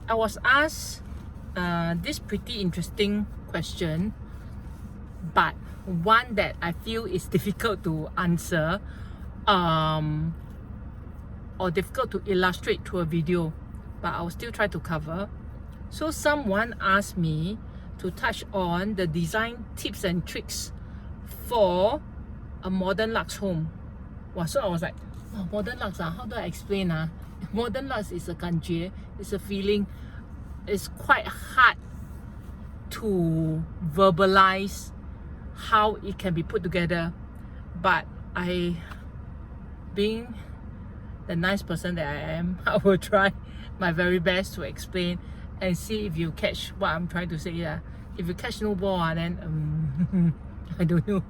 I was asked this pretty interesting question, but one that I feel is difficult to answer or difficult to illustrate through a video, but I'll still try to cover. So someone asked me to touch on the design tips and tricks for a modern luxe home. Wow, so I was like, oh, modern luxe, how do I explain? Modern luxe is a 感觉, it's a feeling. It's quite hard to verbalize how it can be put together, but being the nice person that I am, I will try my very best to explain and see if you catch what I'm trying to say. If you catch no ball, then I don't know.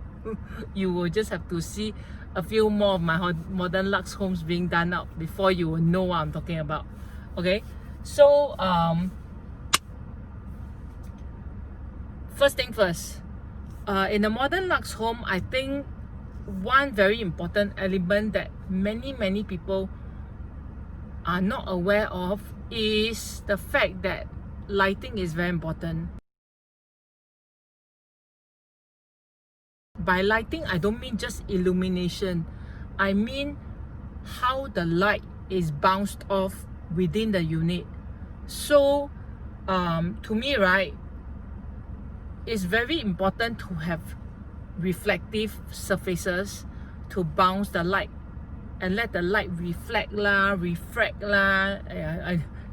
You will just have to see a few more of my modern luxe homes being done up before you will know what I'm talking about. Okay, so first thing first, in a modern luxe home, I think one very important element that many people are not aware of is the fact that lighting is very important. By lighting, I don't mean just illumination. I mean how the light is bounced off within the unit. So to me, right, it's very important to have reflective surfaces to bounce the light and let the light reflect refract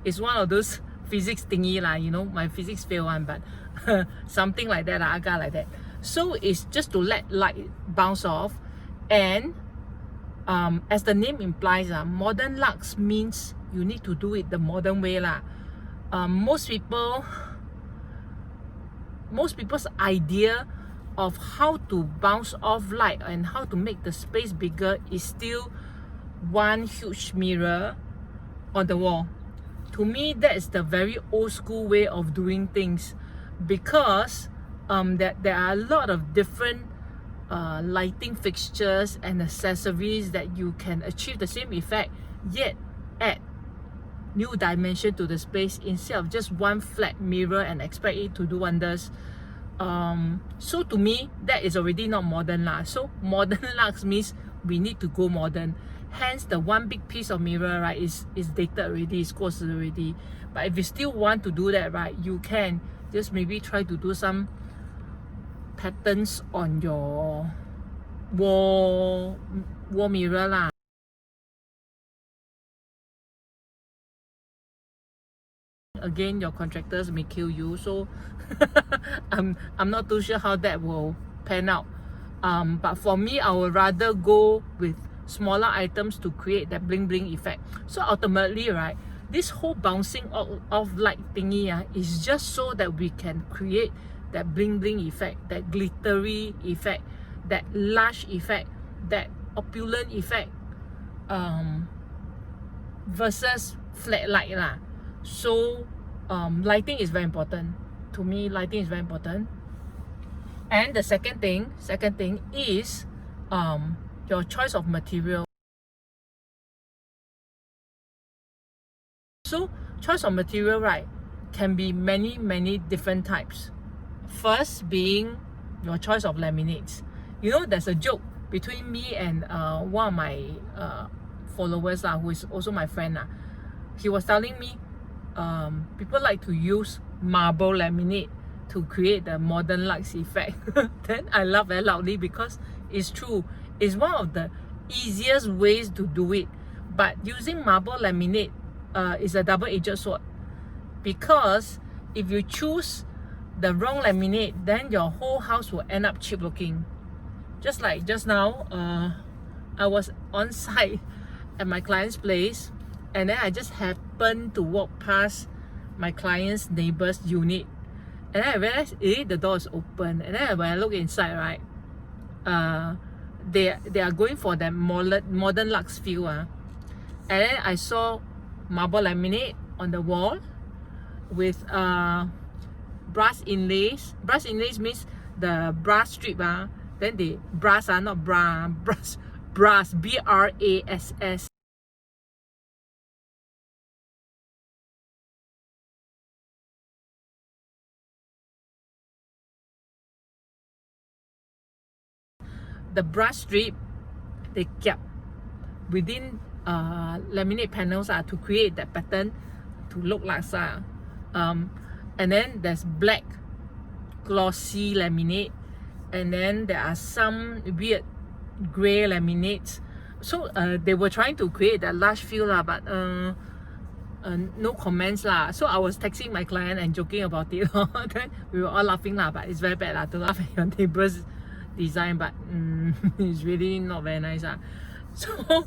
it's one of those physics thingy you know, my physics fail one, but something like that, aga like that. So it's just to let light bounce off, and as the name implies, modern luxe means you need to do it the modern way most people's idea of how to bounce off light and how to make the space bigger is still one huge mirror on the wall. To me, that is the very old school way of doing things, because there are a lot of different lighting fixtures and accessories that you can achieve the same effect, yet add new dimension to the space instead of just one flat mirror and expect it to do wonders. So to me, that is already not modern So modern luxe means we need to go modern. Hence, the one big piece of mirror, right, is dated already, it's cost already. But if you still want to do that, right, you can just maybe try to do some patterns on your wall mirror Again, your contractors may kill you, so I'm not too sure how that will pan out. But for me, I would rather go with smaller items to create that bling bling effect. So ultimately, right, this whole bouncing of light thingy is just so that we can create that bling bling effect, that glittery effect, that lush effect, that opulent effect, versus flat light So lighting is very important. To me, lighting is very important. And the second thing is your choice of material. So choice of material, right, can be many different types. First being your choice of laminates. You know, there's a joke between me and one of my followers who is also my friend. He was telling me people like to use marble laminate to create the modern luxe effect. Then I laugh very loudly because it's true. It's one of the easiest ways to do it. But using marble laminate is a double-edged sword, because if you choose the wrong laminate, then your whole house will end up cheap looking. Just like just now, I was on site at my client's place, and then I just happened to walk past my client's neighbor's unit, and then I realized, the door is open. And then when I look inside, right, they are going for that modern luxe feel. And then I saw marble laminate on the wall with brass inlays. Brass inlays means the brass strip. Then the brass not bra, brass, BRASS. the brush strip, they kept within laminate panels to create that pattern to look like and then there's black glossy laminate, and then there are some weird gray laminates. So they were trying to create that lush feel but no comments So I was texting my client and joking about it. Then we were all laughing but it's very bad to laugh at your neighbor's design, but it's really not very nice So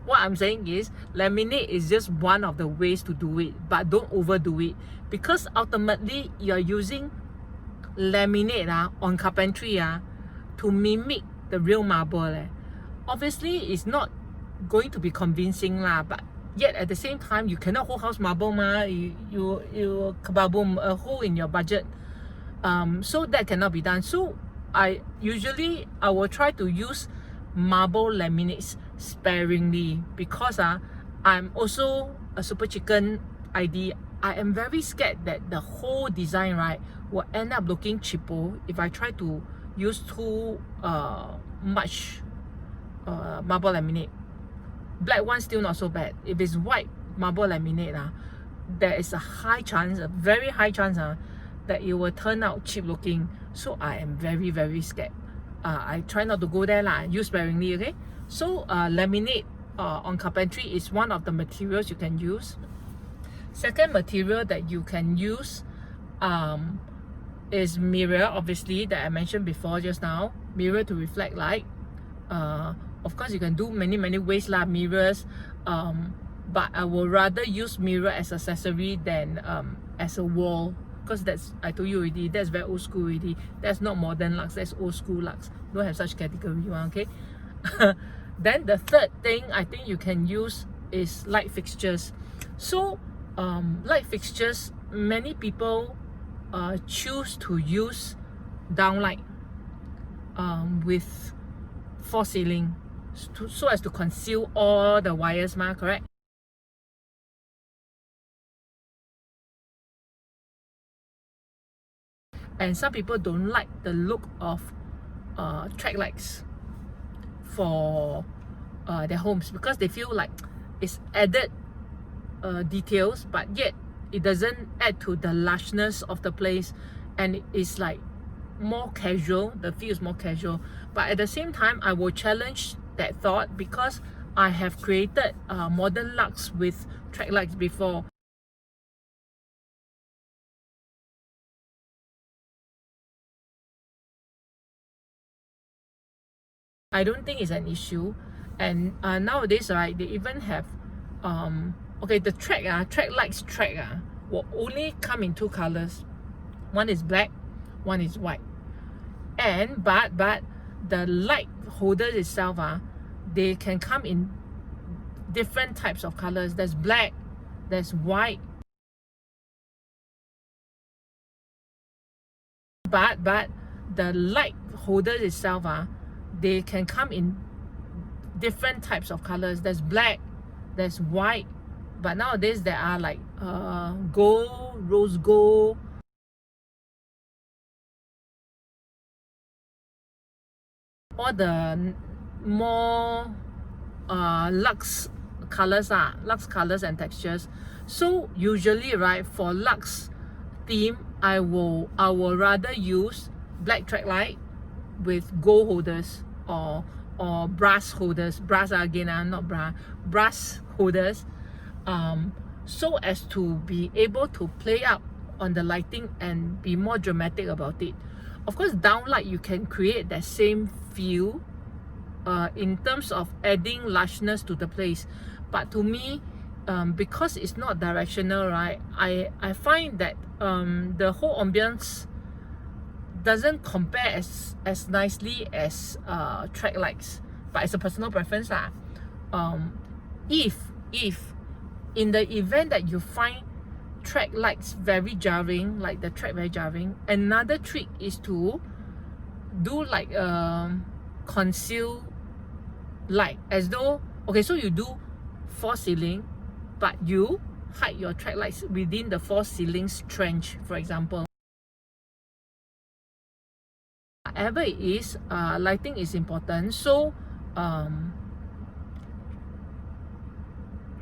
what I'm saying is, laminate is just one of the ways to do it, but don't overdo it, because ultimately you're using laminate on carpentry to mimic the real marble. Obviously it's not going to be convincing but yet at the same time you cannot hold house marble you kaboom, a hole in your budget. So that cannot be done. So I will try to use marble laminates sparingly, because I'm also a super chicken ID. I am very scared that the whole design will end up looking cheapo if I try to use too much marble laminate. Black one still not so bad. If it's white marble laminate there is a high chance, a very high chance that it will turn out cheap looking. So I am very, very scared. I try not to go there use sparingly, okay? So laminate on carpentry is one of the materials you can use. Second material that you can use is mirror, obviously, that I mentioned before just now. Mirror to reflect light. Of course you can do many ways mirrors, but I would rather use mirror as accessory than as a wall, because that's, I told you already, that's very old school already. That's not modern Luxe, that's old school Luxe. Don't have such category okay. Then the third thing I think you can use is light fixtures. So light fixtures, many people choose to use downlight with false ceiling, so as to conceal all the wires correct? And some people don't like the look of track lights for their homes, because they feel like it's added details, but yet it doesn't add to the lushness of the place, and it's like more casual. The feel is more casual, but at the same time I will challenge that thought, because I have created modern Luxe with track lights before. I don't think it's an issue. And nowadays they even have okay, the track lights will only come in two colors. One is black, one is white. And but the light holders itself they can come in different types of colors. There's black, there's white, but the light holders itself they can come in different types of colors. There's black, there's white, but nowadays there are like gold, rose gold, all the more Luxe colors and textures. So usually for Luxe theme, I will rather use black track light with gold holders or brass holders. Brass again, not brass holders, so as to be able to play up on the lighting and be more dramatic about it. Of course, downlight you can create that same feel in terms of adding lushness to the place, but to me, because it's not directional, I find that the whole ambience doesn't compare as nicely as track lights. But it's a personal preference if in the event that you find track lights very jarring, like the track very jarring, another trick is to do like conceal light, as though, okay, so you do false ceiling, but you hide your track lights within the false ceiling's trench, for example. whatever it is, lighting is important. So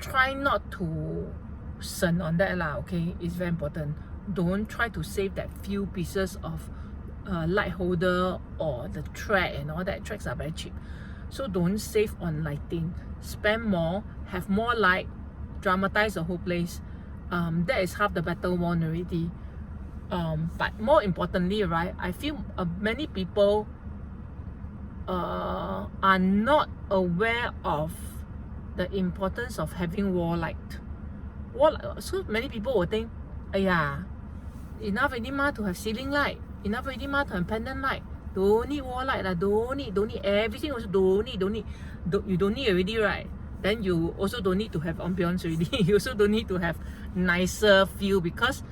try not to send on that lah, okay? It's very important. Don't try to save that few pieces of light holder or the track and all that. Tracks are very cheap, so don't save on lighting. Spend more, have more light, dramatize the whole place. That is half the battle won already. But more importantly, right, I feel many people are not aware of the importance of having wall light. So many people will think, yeah, enough already ma to have ceiling light, enough already ma to have pendant light, don't need wall light lah, don't need everything, also don't need, you don't need already, right? Then you also don't need to have ambience already. You also don't need to have nicer feel, because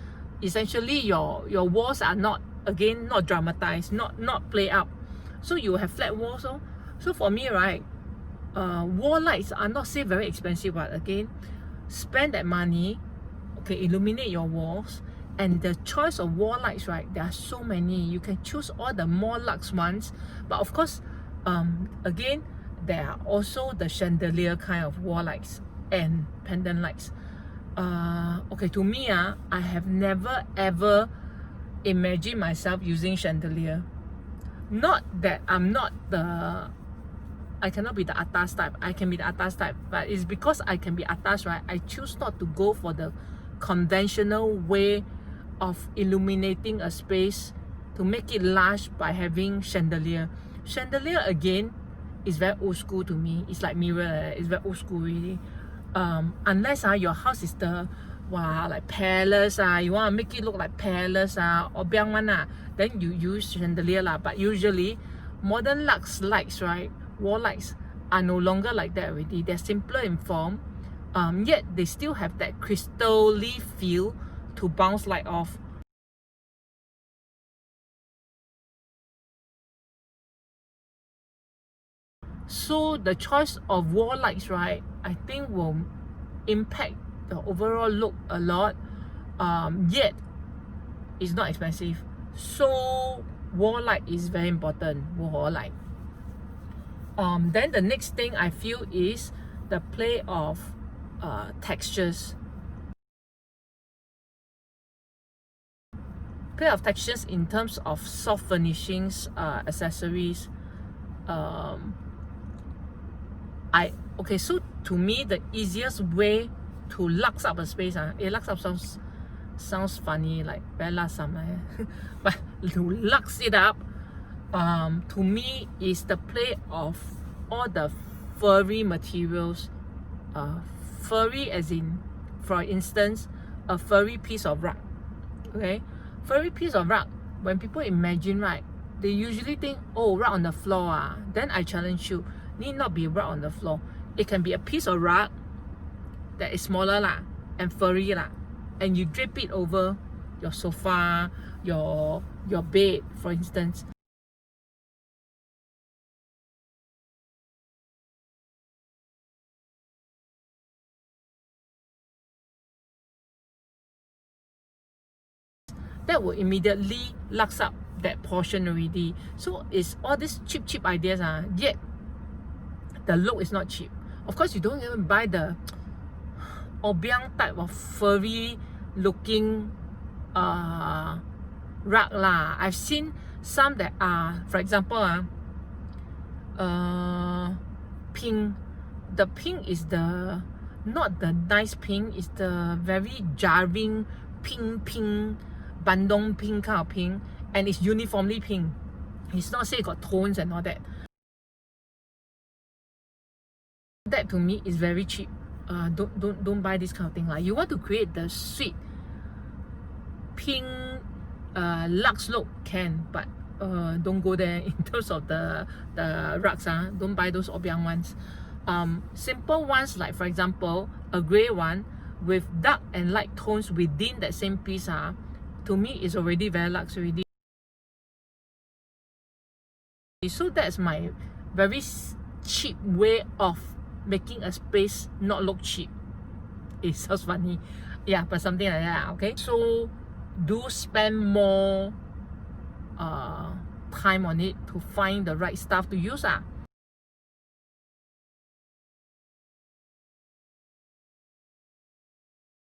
essentially your walls are not dramatized, not play up, so you have flat walls. So for me, right, wall lights are not say very expensive, but again, spend that money, okay, illuminate your walls. And the choice of wall lights, right, there are so many. You can choose all the more luxe ones, but of course, again, there are also the chandelier kind of wall lights and pendant lights. Okay, to me, I have never ever imagined myself using chandelier. Not that I cannot be the atas type. I can be the atas type, but it's because I can be atas, right? I choose not to go for the conventional way of illuminating a space to make it large by having chandelier. Chandelier, again, is very old school to me. It's like mirror. It's very old school really. Unless your house is the like palace, you want to make it look like palace or biang one, then you use chandelier lah. But usually modern luxe lights, right, wall lights, are no longer like that already. They're simpler in form, yet they still have that crystal-y feel to bounce light off. So the choice of wall lights, right, I think will impact the overall look a lot, yet it's not expensive. So wall light is very important. Wall light. Then the next thing I feel is the play of textures. Play of textures in terms of soft furnishings, accessories. Okay, so to me, the easiest way to lux up a space, lux up sounds funny, like very lassam, but to lux it up, to me, is the play of all the furry materials. Furry as in, for instance, a furry piece of rug. Okay, furry piece of rug, when people imagine, right, they usually think, oh, rug on the floor. Then I challenge you, need not be rug on the floor. It can be a piece of rug that is smaller and furry and you drape it over your sofa, your bed, for instance. That will immediately lux up that portion already. So it's all these cheap ideas, yet the look is not cheap. Of course, you don't even buy the obiang type of furry looking rug lah. I've seen some that are, for example, pink. The pink is not the nice pink, it's the very jarring pink, bandung pink kind of pink, and it's uniformly pink. It's not say it got tones and all that. That to me is very cheap. Don't buy this kind of thing. You want to create the sweet pink luxe look, can, but don't go there in terms of the rugs. Don't buy those obiang ones. Simple ones, like for example a grey one with dark and light tones within that same piece, to me is already very luxe already. So that's my very cheap way of making a space not look cheap. It sounds funny, yeah, but something like that. Okay, so do spend more time on it to find the right stuff to use.